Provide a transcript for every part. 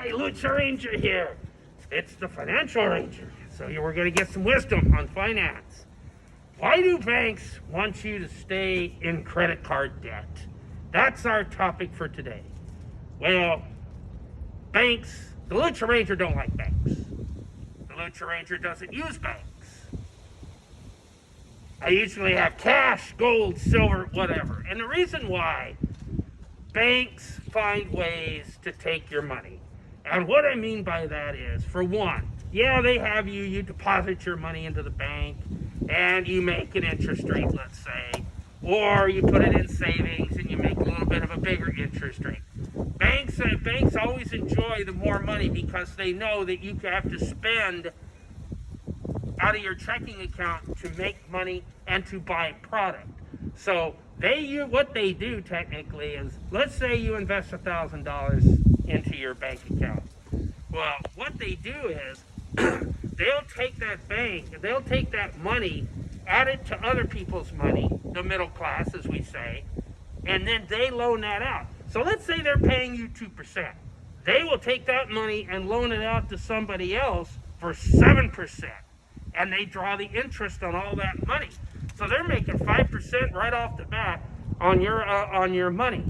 Hi, Lucha Ranger here. It's the Financial Ranger. So we're going to get some wisdom on finance. Why do banks want you to stay in credit card debt? That's our topic for today. Well, banks, the Lucha Ranger don't like banks. The Lucha Ranger doesn't use banks. I usually have cash, gold, silver, whatever. And the reason why, banks find ways to take your money. And what I mean by that is, for one, yeah, they have you deposit your money into the bank and you make an interest rate, let's say, or you put it in savings and you make a little bit of a bigger interest rate. Banks always enjoy the more money because they know that you have to spend out of your checking account to make money and to buy product. So what they do technically is, let's say you invest $1,000 into your bank account. Well, what they do is they'll take that money, add it to other people's money, the middle class as we say, and then they loan that out. So let's say they're paying you 2%. They will take that money and loan it out to somebody else for 7%. And they draw the interest on all that money. So they're making 5% right off the bat on your money.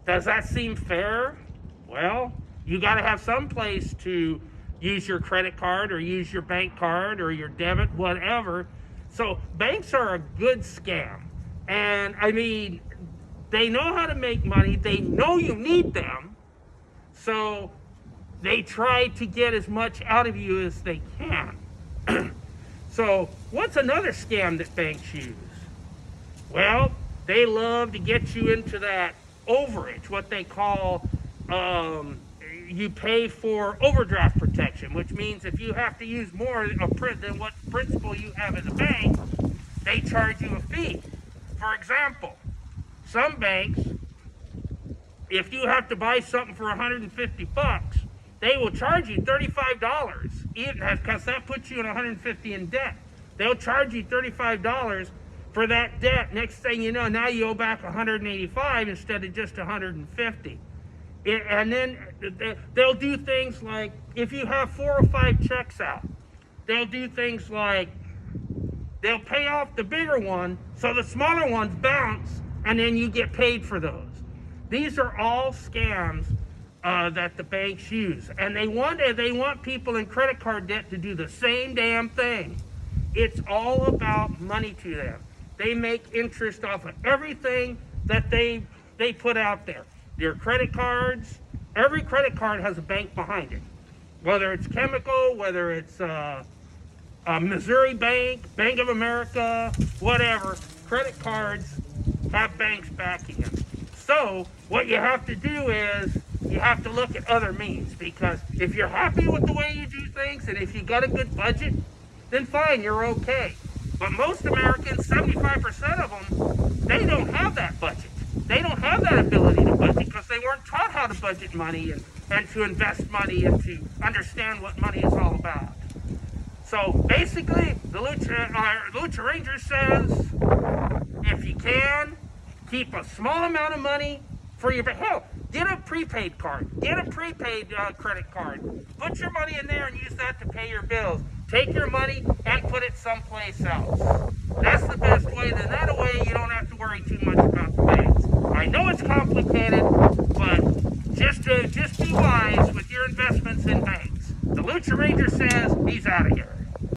Does that seem fair? Well, you got to have some place to use your credit card or use your bank card or your debit, whatever. So banks are a good scam. And I mean, they know how to make money. They know you need them. So they try to get as much out of you as they can. So what's another scam that banks use? Well, they love to get you into that overage, what they call, you pay for overdraft protection, which means if you have to use more than what principal you have in the bank, they charge you a fee. For example, some banks, if you have to buy something for $150, they will charge you $35, because that puts you in $150 in debt. They'll charge you $35 for that debt. Next thing you know, now you owe back $185 instead of just $150. And then they'll do things like, if you have 4 or 5 checks out, they'll do things like, they'll pay off the bigger one, so the smaller ones bounce, and then you get paid for those. These are all scams that the banks use, and they want people in credit card debt to do the same damn thing. It's all about money to them. They make interest off of everything that they put out there. Your credit cards, every credit card has a bank behind it. Whether it's Chemical, whether it's Missouri Bank, Bank of America, whatever, credit cards have banks backing them. So what you have to do is you have to look at other means, because if you're happy with the way you do things and if you got a good budget, then fine, you're okay. But most Americans, 75% of them, they don't have that budget. They don't have that ability to budget because they weren't taught how to budget money and to invest money and to understand what money is all about. So basically, the Lucha Ranger says, if you can, keep a small amount of money for your, hell, get a prepaid card, get a prepaid credit card, put your money in there and use that to pay your bills. Take your money and put it someplace else. That's the best way. Then that way you don't have to worry too much about the banks. I know it's complicated, but just be wise with your investments in banks. The Lucha Ranger says he's out of here.